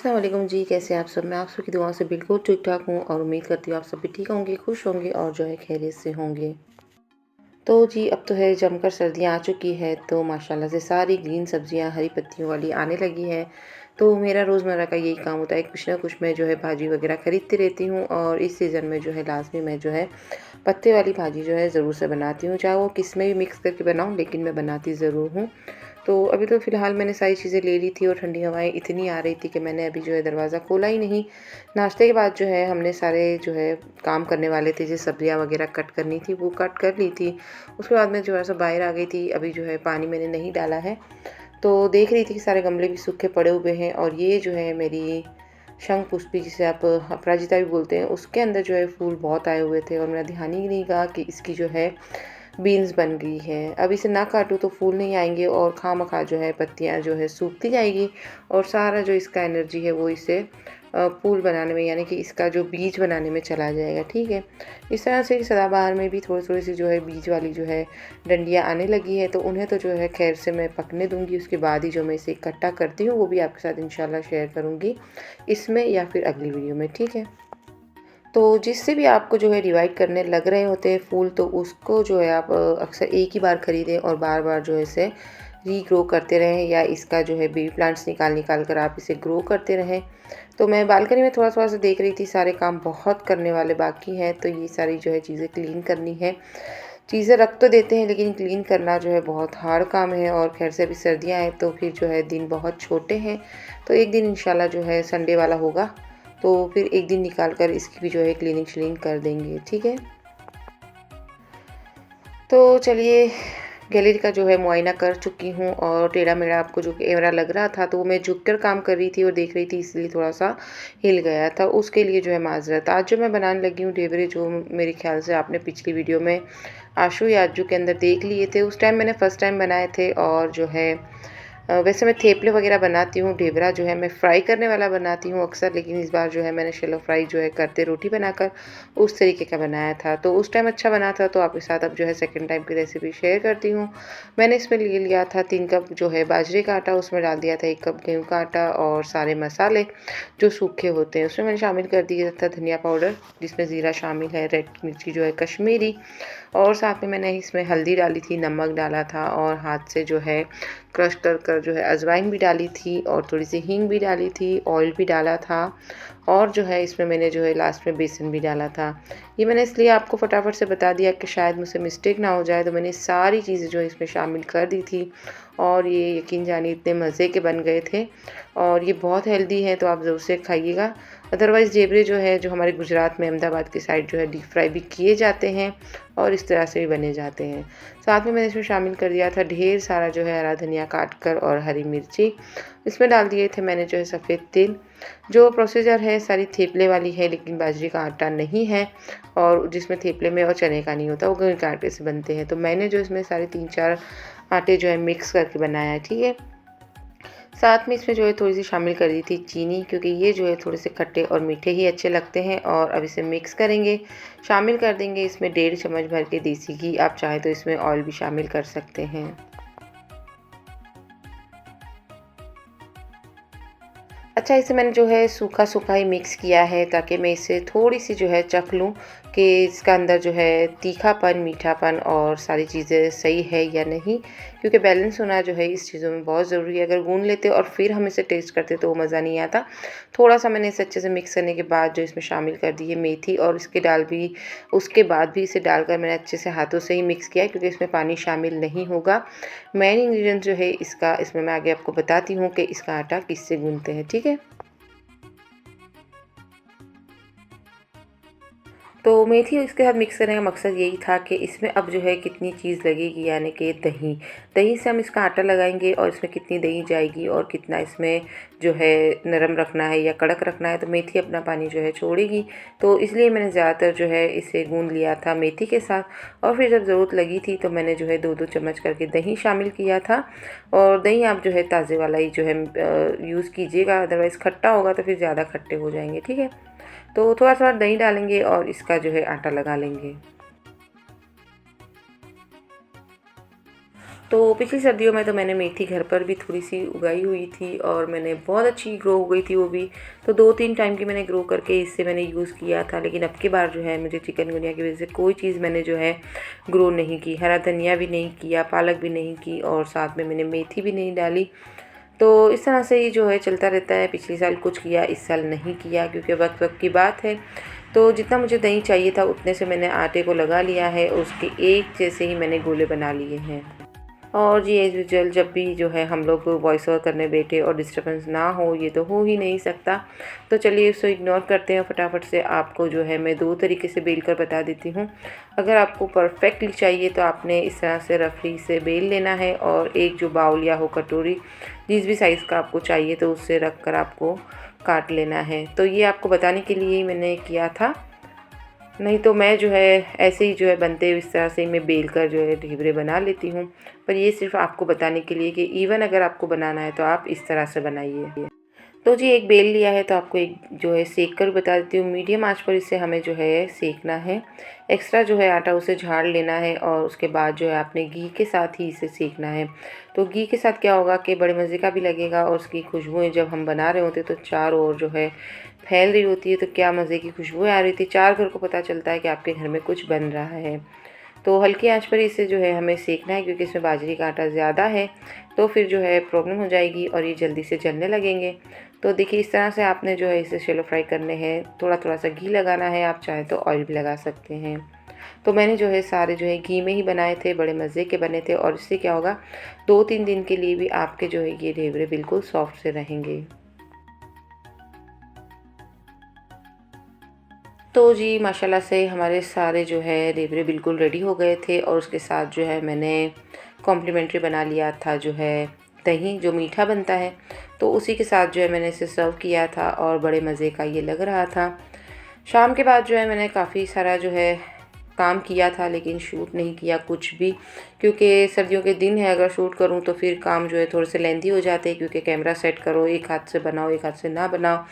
अस्सलाम वालेकुम जी, कैसे हैं आप सब? मैं आप सबकी दुआओं से बिल्कुल ठीक-ठाक हूँ और उम्मीद करती हूँ आप सब भी ठीक होंगे, खुश होंगे और जो है खैरियत से होंगे। तो जी, अब तो है जमकर सर्दियाँ आ चुकी है, तो माशाल्लाह से सारी ग्रीन सब्जियाँ हरी पत्तियों वाली आने लगी हैं। तो मेरा रोज़मर्रा का यही काम होता है, कुछ ना कुछ मैं जो है भाजी वगैरह खरीदती रहती हूँ और इस सीज़न में जो है लाज़मी मैं जो है पत्ते वाली भाजी जो है ज़रूर से बनाती हूँ, चाहे वो किस में भी मिक्स करके बनाऊँ, लेकिन मैं बनाती ज़रूर हूँ। तो अभी तो फ़िलहाल मैंने सारी चीज़ें ले ली थी और ठंडी हवाएँ इतनी आ रही थी कि मैंने अभी जो है दरवाज़ा खोला ही नहीं। नाश्ते के बाद जो है हमने सारे जो है काम करने वाले थे, जैसे सब्जियाँ वगैरह कट करनी थी वो कट कर ली थी। उसके बाद मैं जो है सो बाहर आ गई थी, अभी जो है पानी मैंने नहीं डाला है। तो देख रही थी कि सारे गमले भी सूखे पड़े हुए हैं और ये जो है मेरी शंखपुष्पी, जिसे आप अपराजिता भी बोलते हैं, उसके अंदर जो है फूल बहुत आए हुए थे और मेरा ध्यान ही नहीं रहा कि इसकी जो है बीन्स बन गई है। अब इसे ना काटूँ तो फूल नहीं आएँगे और खामखा जो है पत्तियाँ जो है सूखती जाएगी और सारा जो इसका एनर्जी है वो इसे फूल बनाने में, यानी कि इसका जो बीज बनाने में चला जाएगा, ठीक है। इस तरह से सदाबहार में भी थोड़ी-थोड़ी सी जो है बीज वाली जो है डंडियाँ आने लगी है, तो उन्हें तो जो है खैर से मैं पकने दूँगी, उसके बाद ही जो मैं इसे इकट्ठा करती हूँ वो भी आपके साथ इंशाल्लाह शेयर करूँगी इसमें या फिर अगली वीडियो में, ठीक है। तो जिससे भी आपको जो है डिवाइड करने लग रहे होते हैं फूल, तो उसको जो है आप अक्सर एक ही बार ख़रीदें और बार-बार जो है इसे रीग्रो करते रहें, या इसका जो है बेबी प्लांट्स निकाल कर आप इसे ग्रो करते रहें। तो मैं बालकनी में थोड़ा-थोड़ा सा देख रही थी, सारे काम बहुत करने वाले बाकी हैं, तो ये सारी जो है चीज़ें क्लीन करनी है। चीज़ें रख तो देते हैं लेकिन क्लीन करना जो है बहुत हार्ड काम है और ख़ैर से अभी सर्दियाँ हैं तो फिर जो है दिन बहुत छोटे हैं। तो एक दिन इंशाल्लाह जो है संडे वाला होगा, तो फिर एक दिन निकाल कर इसकी भी जो है क्लीनिंग श्लीनिंग कर देंगे, ठीक है। तो चलिए, गैलरी का जो है मुआयना कर चुकी हूँ और टेढ़ा-मेढ़ा आपको जो कैमरा लग रहा था, तो वो मैं झुक कर काम कर रही थी और देख रही थी, इसलिए थोड़ा-सा हिल गया था, उसके लिए जो है माज़रत। आज जो मैं बनाने लगी हूँ ढेबरे, जो मेरे ख़्याल से आपने पिछली वीडियो में आशू या आजू के अंदर देख लिए थे, उस टाइम मैंने फ़र्स्ट टाइम बनाए थे। और जो है वैसे मैं थेपले वगैरह बनाती हूँ, ढेबरा जो है मैं फ्राई करने वाला बनाती हूँ अक्सर, लेकिन इस बार जो है मैंने शैलो फ्राई जो है करते रोटी बनाकर उस तरीके का बनाया था। तो उस टाइम अच्छा बना था, तो आपके साथ अब जो है सेकंड टाइम की रेसिपी शेयर करती हूँ। मैंने इसमें ले लिया था 3 कप जो है बाजरे का आटा, उसमें डाल दिया था 1 कप गेहूँ का आटा और सारे मसाले जो सूखे होते हैं उसमें मैंने शामिल कर दिया था धनिया पाउडर, जिसमें ज़ीरा शामिल है, रेड मिर्ची जो है कश्मीरी, और साथ में मैंने इसमें हल्दी डाली थी, नमक डाला था और हाथ से जो है क्रश कर कर जो है अजवाइन भी डाली थी और थोड़ी सी हींग भी डाली थी, ऑयल भी डाला था और जो है इसमें मैंने जो है लास्ट में बेसन भी डाला था। ये मैंने इसलिए आपको फटाफट से बता दिया कि शायद मुझसे मिस्टेक ना हो जाए, तो मैंने सारी चीज़ें जो है इसमें शामिल कर दी थी और ये यकीन जानिए इतने मज़े के बन गए थे और ये बहुत हेल्दी है, तो आप ज़रूर से खाइएगा। अदरवाइज़ जेबरे जो है, जो हमारे गुजरात में अहमदाबाद की साइड जो है डीप फ्राई भी किए जाते हैं और इस तरह से भी बने जाते हैं। साथ में मैंने इसमें शामिल कर दिया था ढेर सारा जो है हरा धनिया काट कर और हरी मिर्ची। इसमें डाल दिए थे मैंने जो है सफ़ेद तिल। जो प्रोसीजर है सारी थेपले वाली है, लेकिन बाजरे का आटा नहीं है और जिसमें थेपले में और चने का नहीं होता, वो गेहूं के आटे से बनते हैं। तो मैंने जो इसमें सारे 3-4 आटे जो है मिक्स करके बनाया है, ठीक है। साथ में इसमें जो है थोड़ी-सी शामिल कर दी थी चीनी, क्योंकि ये जो है थोड़े से खट्टे और मीठे ही अच्छे लगते हैं। और अब इसे मिक्स करेंगे। शामिल कर देंगे इसमें 1.5 चम्मच भर के देसी घी, आप चाहें तो इसमें ऑयल भी शामिल कर सकते हैं। अच्छा, इसे मैंने जो है सूखा-सूखा ही मिक्स किया है, ताकि मैं इसे थोड़ी-सी जो है चख लूँ कि इसका अंदर जो है तीखापन, मीठापन और सारी चीज़ें सही है या नहीं, क्योंकि बैलेंस होना जो है इस चीज़ों में बहुत ज़रूरी है। अगर गूँध लेते और फिर हम इसे टेस्ट करते तो वो मज़ा नहीं आता। थोड़ा-सा मैंने इसे अच्छे से मिक्स करने के बाद जो इसमें शामिल कर दी है मेथी, और उसके बाद भी इसे डालकर मैंने अच्छे से हाथों से ही मिक्स किया है, क्योंकि इसमें पानी शामिल नहीं होगा। मेन इंग्रीडिएंट जो है इसका, इसमें मैं आगे आपको बताती हूँ कि इसका आटा किससे गूँथते हैं, ठीक है? तो मेथी इसके साथ मिक्स करने का मकसद यही था कि इसमें अब जो है कितनी चीज़ लगेगी, यानी कि दही। दही से हम इसका आटा लगाएंगे और इसमें कितनी दही जाएगी और कितना इसमें जो है नरम रखना है या कड़क रखना है, तो मेथी अपना पानी जो है छोड़ेगी। तो इसलिए मैंने ज़्यादातर जो है इसे गूँध लिया था मेथी के साथ, और फिर जब ज़रूरत लगी थी तो मैंने जो है 2-2 चम्मच करके दही शामिल किया था। और दही आप जो है ताज़े वाला ही जो है यूज़ कीजिएगा, अदरवाइज़ खट्टा होगा तो फिर ज़्यादा खट्टे हो जाएंगे, ठीक है। तो थोड़ा-थोड़ा दही डालेंगे और इसका जो है आटा लगा लेंगे। तो पिछली सर्दियों में तो मैंने मेथी घर पर भी थोड़ी-सी उगाई हुई थी और मैंने बहुत अच्छी ग्रो हो गई थी वो भी। तो 2-3 टाइम की मैंने ग्रो करके इससे मैंने यूज़ किया था, लेकिन अब की बार जो है मुझे चिकनगुनिया की वज़ह से कोई चीज़ मैंने जो है ग्रो नहीं की। हरा धनिया भी नहीं किया, पालक भी नहीं की और साथ में मैंने मेथी भी नहीं डाली। तो इस तरह से ही जो है चलता रहता है। पिछले साल कुछ किया, इस साल नहीं किया क्योंकि वक़्त-वक़्त की बात है। तो जितना मुझे दही चाहिए था उतने से मैंने आटे को लगा लिया है, उसके एक जैसे ही मैंने गोले बना लिए हैं। और जी एज़ यूजुअल जब भी जो है हम लोग वॉइस ओवर करने बैठे और डिस्टर्बेंस ना हो, ये तो हो ही नहीं सकता। तो चलिए उसको इग्नोर करते हैं, फटाफट से आपको जो है मैं 2 तरीके से बेल कर बता देती हूँ। अगर आपको परफेक्टली चाहिए तो आपने इस तरह से रफली से बेल लेना है और एक जो बाउल या हो कटोरी, जिस भी साइज़ का आपको चाहिए तो उससे रख कर आपको काट लेना है। तो ये आपको बताने के लिए ही मैंने किया था, नहीं तो मैं जो है ऐसे ही जो है बनते इस तरह से ही मैं बेल कर जो है ढेबरे बना लेती हूँ। पर ये सिर्फ़ आपको बताने के लिए कि इवन अगर आपको बनाना है तो आप इस तरह से बनाइए। तो जी एक बेल लिया है तो आपको एक जो है सेक कर बता देती हूँ। मीडियम आंच पर इसे हमें जो है सेकना है। एक्स्ट्रा जो है आटा उसे झाड़ लेना है और उसके बाद जो है आपने घी के साथ ही इसे सेकना है। तो घी के साथ क्या होगा कि बड़े मज़े का भी लगेगा और उसकी खुशबुएँ जब हम बना रहे होते तो चारों ओर जो है फैल रही होती है, तो क्या मज़े की खुशबुएँ आ रही थी। चार घर को पता चलता है कि आपके घर में कुछ बन रहा है। तो हल्की आंच पर इसे जो है हमें सेकना है क्योंकि इसमें बाजरे का आटा ज़्यादा है, तो फिर जो है प्रॉब्लम हो जाएगी और ये जल्दी से जलने लगेंगे। तो देखिए इस तरह से आपने जो है इसे शैलो फ्राई करने हैं। थोड़ा-थोड़ा सा घी लगाना है, आप चाहें तो ऑयल भी लगा सकते हैं। तो मैंने जो है सारे जो है घी में ही बनाए थे, बड़े मज़े के बने थे और इससे क्या होगा 2-3 दिन के लिए भी आपके जो है ये ढेबरे बिल्कुल सॉफ्ट से रहेंगे। तो जी माशाल्लाह से हमारे सारे जो है ढेबरे बिल्कुल रेडी हो गए थे और उसके साथ जो है मैंने कॉम्प्लीमेंट्री बना लिया था जो है दही, जो मीठा बनता है। तो उसी के साथ जो है मैंने इसे सर्व किया था और बड़े मज़े का ये लग रहा था। शाम के बाद जो है मैंने काफ़ी सारा जो है काम किया था, लेकिन शूट नहीं किया कुछ भी, क्योंकि सर्दियों के दिन है। अगर शूट करूँ तो फिर काम जो है थोड़े से लेंथी हो जाते हैं, क्योंकि कैमरा सेट करो, एक हाथ से बनाओ, एक हाथ से ना बनाओ,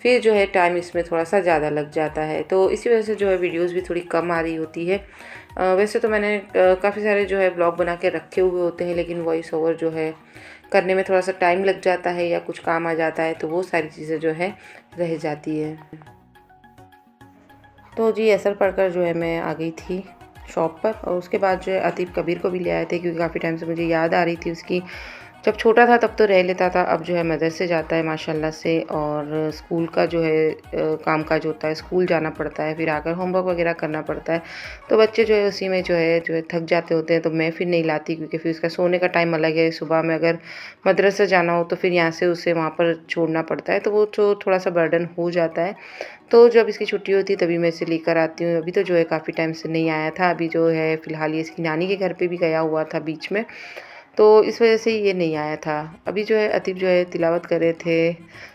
फिर जो है टाइम इसमें थोड़ा-सा ज़्यादा लग जाता है। तो इसी वजह से जो है वीडियोज़ भी थोड़ी कम आ रही होती है। वैसे तो मैंने काफ़ी सारे जो है ब्लॉग बना के रखे हुए होते हैं, लेकिन वॉइस ओवर जो है करने में थोड़ा-सा टाइम लग जाता है या कुछ काम आ जाता है, तो वो सारी चीज़ें जो है रह जाती है। तो जी असर पड़कर जो है मैं आ गई थी शॉप पर और उसके बाद जो है अतीब कबीर को भी ले आए थे, क्योंकि काफ़ी टाइम से मुझे याद आ रही थी उसकी। जब छोटा था तब तो रह लेता था, अब जो है मदरसे जाता है माशाल्लाह से और स्कूल का जो है काम-काज होता है, स्कूल जाना पड़ता है, फिर आकर होमवर्क वगैरह करना पड़ता है। तो बच्चे जो है उसी में जो है थक जाते होते हैं, तो मैं फिर नहीं लाती, क्योंकि फिर उसका सोने का टाइम अलग है। सुबह में अगर मदरसे जाना हो तो फिर यहाँ से उसे वहाँ पर छोड़ना पड़ता है, तो वो जो थोड़ा-सा बर्डन हो जाता है। तो जब इसकी छुट्टी होती है तभी मैं इसे लेकर आती हूँ। अभी तो जो है काफ़ी टाइम से नहीं आया था, अभी जो है फ़िलहाल ये इसकी नानी के घर पे भी गया हुआ था बीच में, तो इस वजह से ये नहीं आया था। अभी जो है अतीब जो है तिलावत कर रहे थे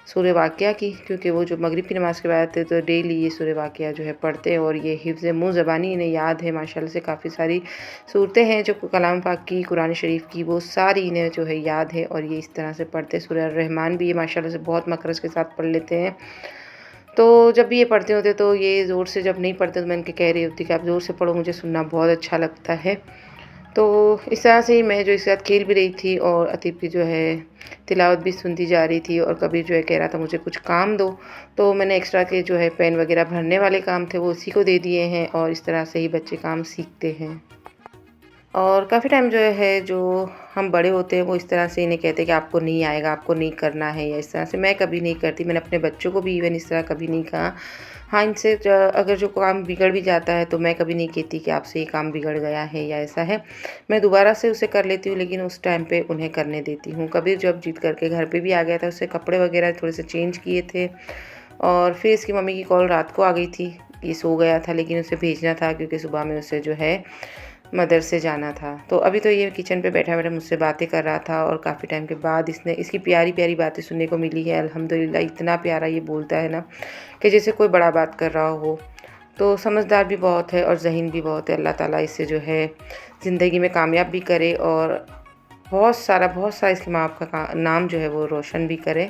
सूरह वाक़िया की, क्योंकि वो जो मगरिब की नमाज़ के बाद आते तो डेली ये सूरह वाक़िया जो है पढ़ते हैं और ये हिफ्ज़ मुँह ज़बानी इन्हें याद है माशाल्लाह से। काफ़ी सारी सूरतें हैं जो कलाम पाक की, कुरान शरीफ की, वो सारी इन्हें जो है याद है और ये इस तरह से पढ़ते हैं। सूरह रहमान भी ये माशाल्लाह से बहुत मखरज के साथ पढ़ लेते हैं। तो जब भी ये पढ़ते होते तो ये ज़ोर से जब नहीं पढ़ते तो मैं इनके कह रही होती कि आप ज़ोर से पढ़ो, मुझे सुनना बहुत अच्छा लगता है। तो इस तरह से ही मैं जो इसके साथ खेल भी रही थी और अतीब की जो है तिलावत भी सुनती जा रही थी और कबीर जो है कह रहा था मुझे कुछ काम दो। तो मैंने एक्स्ट्रा के जो है पेन वगैरह भरने वाले काम थे वो उसी को दे दिए हैं और इस तरह से ही बच्चे काम सीखते हैं। और काफ़ी टाइम जो है जो हम बड़े होते हैं वो इस तरह से इन्हें कहते हैं कि आपको नहीं आएगा, आपको नहीं करना है, या इस तरह से मैं कभी नहीं करती। मैंने अपने बच्चों को भी इवन इस तरह कभी नहीं कहा। हाँ, इनसे अगर जो काम बिगड़ भी जाता है तो मैं कभी नहीं कहती कि आपसे ये काम बिगड़ गया है या ऐसा है। मैं दोबारा से उसे कर लेती हूँ, लेकिन उस टाइम पे उन्हें करने देती हूँ। कबीर जब ज़िद करके घर पे भी आ गया था, उससे कपड़े वगैरह थोड़े से चेंज किए थे और फिर इसकी मम्मी की कॉल रात को आ गई थी। ये सो गया था, लेकिन उसे भेजना था क्योंकि सुबह में उसे जो है मदरसे जाना था। तो अभी तो ये किचन पे बैठा-बैठा मुझसे बातें कर रहा था और काफ़ी टाइम के बाद इसकी प्यारी-प्यारी बातें सुनने को मिली है। अल्हम्दुलिल्लाह इतना प्यारा ये बोलता है ना कि जैसे कोई बड़ा बात कर रहा हो। तो समझदार भी बहुत है और ज़हीन भी बहुत है। अल्लाह ताला इसे जो है ज़िंदगी में कामयाब भी करे और बहुत सारा इसके माँ-बाप का नाम जो है वो रोशन भी करे।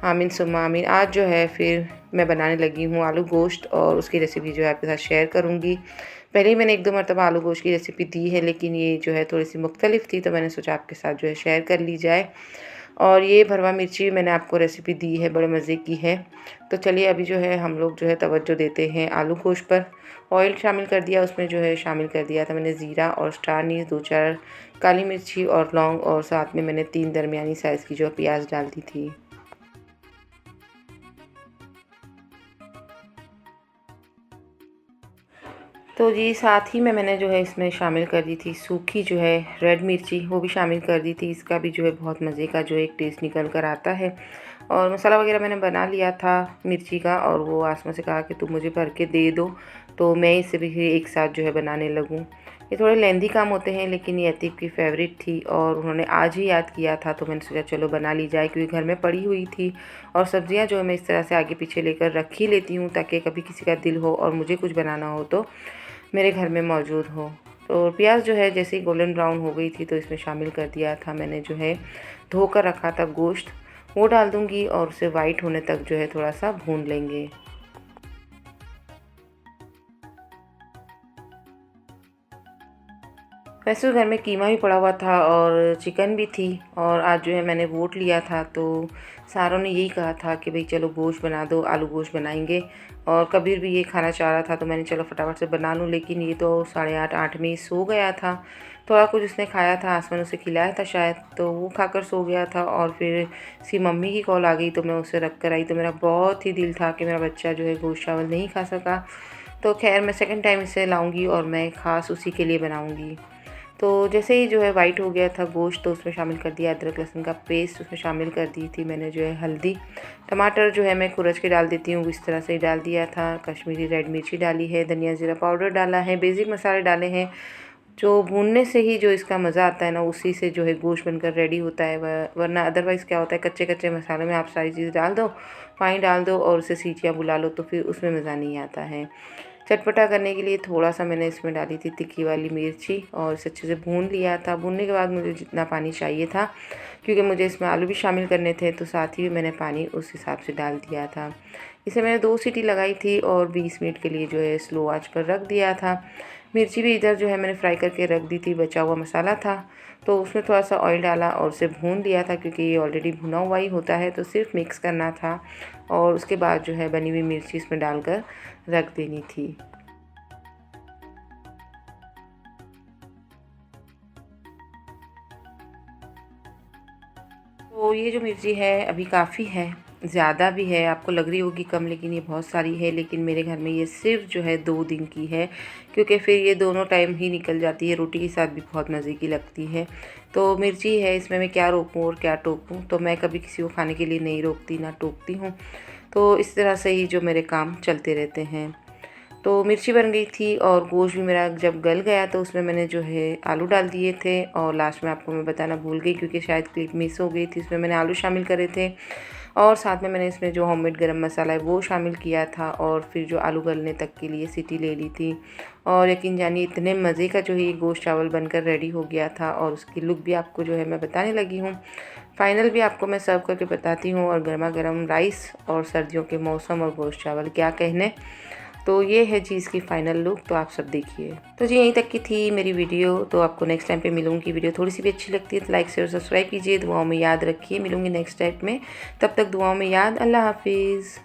आमीन सुम्मा आमीन। आज जो है फिर मैं बनाने लगी हूँ आलू गोश्त और उसकी रेसिपी जो है आपके साथ शेयर करूँगी। पहले ही मैंने 1-2 मरतबा आलू गोश्त की रेसिपी दी है, लेकिन ये जो है थोड़ी-सी मुख्तलिफ थी, तो मैंने सोचा आपके साथ जो है शेयर कर ली जाए। और ये भरवा मिर्ची मैंने आपको रेसिपी दी है, बड़े मज़े की है। तो चलिए अभी जो है हम लोग जो है तवज्जो देते हैं आलू गोश्त पर। ऑयल शामिल कर दिया, उसमें जो है शामिल कर दिया था मैंने ज़ीरा और स्टार अनीस, 2-4 काली मिर्ची और लौंग, और साथ में मैंने 3 दरमियानी साइज़ की जो प्याज डाल दी थी। तो जी साथ ही में मैंने जो है इसमें शामिल कर दी थी सूखी जो है रेड मिर्ची, वो भी शामिल कर दी थी। इसका भी जो है बहुत मज़े का जो एक टेस्ट निकल कर आता है। और मसाला वगैरह मैंने बना लिया था मिर्ची का, और वो आसमा से कहा कि तुम मुझे भर के दे दो, तो मैं इसे भी एक साथ जो है बनाने लगूँ। ये थोड़े लेंदी काम होते हैं, लेकिन ये अतीब की फ़ेवरेट थी और उन्होंने आज ही याद किया था, तो मैंने सोचा चलो बना ली जाए, क्योंकि घर में पड़ी हुई थी। और सब्ज़ियाँ जो है मैं इस तरह से आगे पीछे लेकर रख ही लेती हूँ, ताकि कभी किसी का दिल हो और मुझे कुछ बनाना हो तो मेरे घर में मौजूद हो। तो प्याज जो है जैसे ही गोल्डन ब्राउन हो गई थी, तो इसमें शामिल कर दिया था मैंने जो है धोकर रखा था गोश्त, वो डाल दूँगी और उसे वाइट होने तक जो है थोड़ा-सा भून लेंगे। वैसे तो घर में कीमा भी पड़ा हुआ था और चिकन भी थी, और आज जो है मैंने वोट लिया था, तो सारों ने यही कहा था कि भई चलो गोश्त बना दो, आलू गोश्त बनाएँगे। और कबीर भी ये खाना चाह रहा था, तो मैंने चलो फटाफट से बना लूँ, लेकिन ये तो 8:30-8 में ही सो गया था। थोड़ा कुछ उसने खाया था, आसमान उसे खिलाया था शायद, तो वो खाकर सो गया था। और फिर उसकी मम्मी की कॉल आ गई, तो मैं उसे रख कर आई, तो मेरा बहुत ही दिल था कि मेरा बच्चा जो है गोश्त चावल नहीं खा सका। तो ख़ैर मैं सेकंड टाइम इसे लाऊँगी और मैं ख़ास उसी के लिए बनाऊँगी। तो जैसे ही जो है वाइट हो गया था गोश्त, तो उसमें शामिल कर दिया अदरक लहसुन का पेस्ट, उसमें शामिल कर दी थी मैंने जो है हल्दी। टमाटर जो है मैं कुरच के डाल देती हूँ, इस तरह से डाल दिया था। कश्मीरी रेड मिर्ची डाली है, धनिया ज़ीरा पाउडर डाला है, बेसिक मसाले डाले हैं। जो भूनने से ही जो इसका मज़ा आता है ना, उसी से जो है गोश्त बनकर रेडी होता है। वरना अदरवाइज़ क्या होता है, कच्चे कच्चे मसालों में आप सारी चीज़ डाल दो, पानी डाल दो और उसे सीटियाँ बुला लो, तो फिर उसमें मज़ा नहीं आता है। चटपटा करने के लिए थोड़ा-सा मैंने इसमें डाली थी तीखी वाली मिर्ची, और इसे अच्छे से भून लिया था। भूनने के बाद मुझे जितना पानी चाहिए था, क्योंकि मुझे इसमें आलू भी शामिल करने थे, तो साथ ही मैंने पानी उस हिसाब से डाल दिया था। इसे मैंने 2 सीटी लगाई थी और 20 मिनट के लिए जो है स्लो आँच पर रख दिया था। मिर्ची भी इधर जो है मैंने फ्राई करके रख दी थी, बचा हुआ मसाला था, तो उसमें थोड़ा-सा ऑयल डाला और उसे भून लिया था, क्योंकि ये ऑलरेडी भुना हुआ ही होता है, तो सिर्फ मिक्स करना था। और उसके बाद जो है बनी हुई मिर्ची इसमें डालकर रख देनी थी। तो ये जो मिर्ची है अभी काफ़ी है, ज़्यादा भी है, आपको लग रही होगी कम, लेकिन ये बहुत सारी है। लेकिन मेरे घर में ये सिर्फ़ जो है 2 दिन की है, क्योंकि फिर ये दोनों टाइम ही निकल जाती है, रोटी के साथ भी बहुत मज़े की लगती है। तो मिर्ची है, इसमें मैं क्या रोकूँ और क्या टोकूँ, तो मैं कभी किसी को खाने के लिए नहीं रोकती, ना टोकती हूँ। तो इस तरह से ही जो मेरे काम चलते रहते हैं। तो मिर्ची बन गई थी और गोश्त भी मेरा जब गल गया, तो उसमें मैंने जो है आलू डाल दिए थे, और लास्ट में आपको मैं बताना भूल गई, क्योंकि शायद क्लिप मिस हो गई थी। इसमें मैंने आलू शामिल करे थे, और साथ में मैंने इसमें जो होममेड गरम मसाला है वो शामिल किया था, और फिर जो आलू गलने तक के लिए सीटी ले ली थी। और यकीन जानिए इतने मज़े का जो है ये गोश्त चावल बनकर रेडी हो गया था, और उसकी लुक भी आपको जो है मैं बताने लगी हूँ। फाइनल भी आपको मैं सर्व करके बताती हूँ, और गर्मा गर्म राइस और सर्दियों के मौसम और गोश्त चावल क्या कहने। तो ये है जी इसकी फ़ाइनल लुक, तो आप सब देखिए। तो जी यहीं तक की थी मेरी वीडियो, तो आपको नेक्स्ट टाइम पे मिलूँगी। वीडियो थोड़ी-सी भी अच्छी लगती है तो लाइक, शेयर, सब्सक्राइब कीजिए। दुआओं में याद रखिए। मिलूँगी नेक्स्ट टाइम में, तब तक दुआओं में याद। अल्लाह हाफ़िज़।